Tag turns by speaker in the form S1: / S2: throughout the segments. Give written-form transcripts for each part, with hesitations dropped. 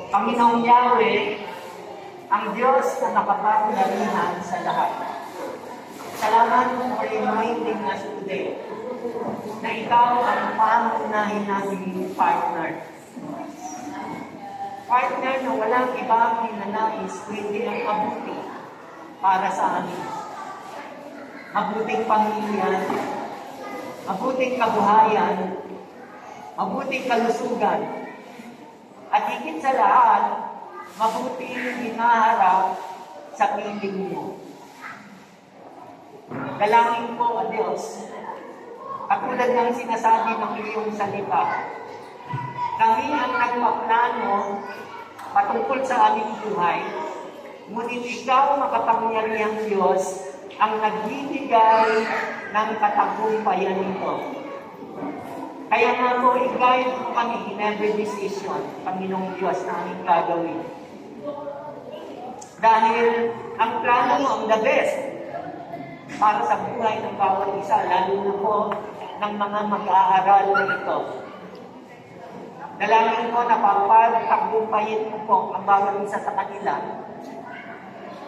S1: Panginoong Yahweh, ang Diyos na nakapangyarihan sa lahat. Salamat for reminding us today na ikaw ang pangunahin nating partner. Partner na walang ibang ninanais kundi ang mabuti para sa amin. Mabuting pamilya, mabuting kabuhayan, mabuting kalusugan, at higit sa lahat, mabuting hinaharap sa piling mo. Dalangin ko, O Diyos, katulad ng sinasabi ng iyong salita, kami ang nagpaplano patungkol sa aming buhay, ngunit ikaw, makapangyarihang Diyos, ang nagbibigay ng katagumpayan nito. Kaya nga po, i-guide mo kami in every decision, Panginoong Diyos, na aming gagawin. Dahil ang plano mo ang the best para sa buhay ng bawat isa, lalo na po ng mga mag-aaral na ito. Dalangin ko na papagtagumpayin mo po ang bawat isa sa kanila.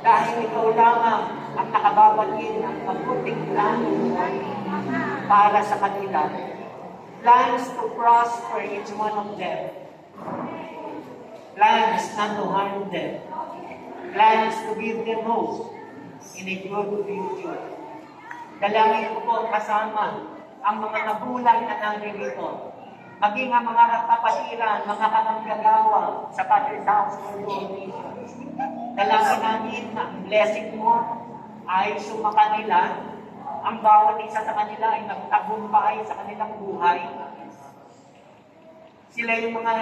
S1: Dahil ikaw lamang ang nakababagin ng mabuting plano para sa kanila. Plans to prosper each one of them. Plans not to harm them. Plans to give them hope in a good future. Dalangin ko po kasama ang mga magulang na naririto, maging ang mga kapatiran, mga kamanggagawa sa Father's House for Donations. Dalangin namin na ang blessing mo ay sumakanila, ang bawat isa sa kanila ay nagtagumpay sa kanilang buhay. Sila yung mga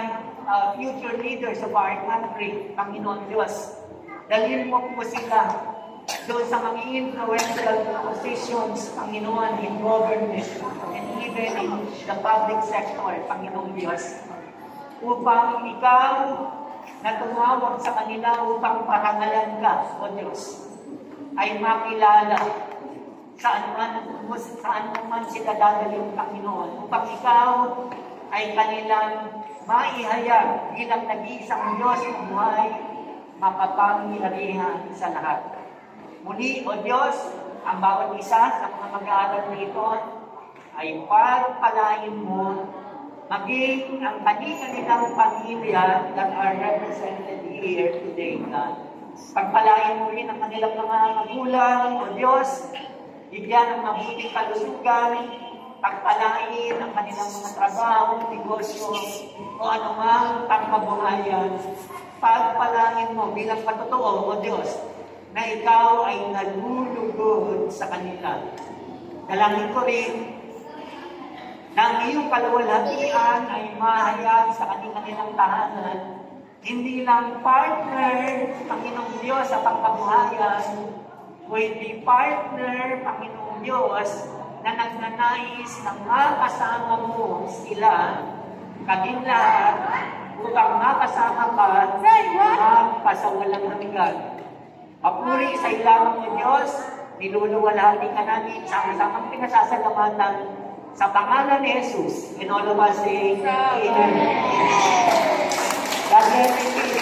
S1: future leaders of our country, Panginoon Diyos. Dalhin mo po sila doon sa mga influential positions, Panginoon, in government and even in the public sector, Panginoon Diyos. Upang ikaw na tumawag sa kanila upang parangalan ka, O Diyos, ay makilala saan man sila dadalhin, Panginoon, upang ikaw ay kanilang maihayag bilang nag-iisang Diyos ng buhay, makapangyarihan sa lahat. Muli, O Diyos, ang bawat isa sa mga mag-aaral nito ay pagpalain mo, maging ang kanilang pamilya that are represented here today, God. Pagpalain mo rin ang kanilang mga magulang, O Diyos, bigyan ng mabuting kalusugan, pagpalain ang kanilang mga trabaho, negosyo, o anumang pangkabuhayan. Pagpalain mo bilang patotoo, O Diyos, na ikaw ay nalulugod sa kanila. Dalangin ko rin na ang iyong kaluwalhatian ay mahayag sa kanilang tahanan, hindi lang partner, Panginoong Diyos, sa pangkabuhayan, kundi partner, Panginoong Diyos, na nagnanais na makasama mo sila, kaming lahat, upang makasama ka magpasawalang hanggan. Papuri sa ilamang ng Diyos, niluluwalhati ka namin sa kasamang pinasasalamatan sa pangalan ni Jesus. And all of us say, Amen. God bless you.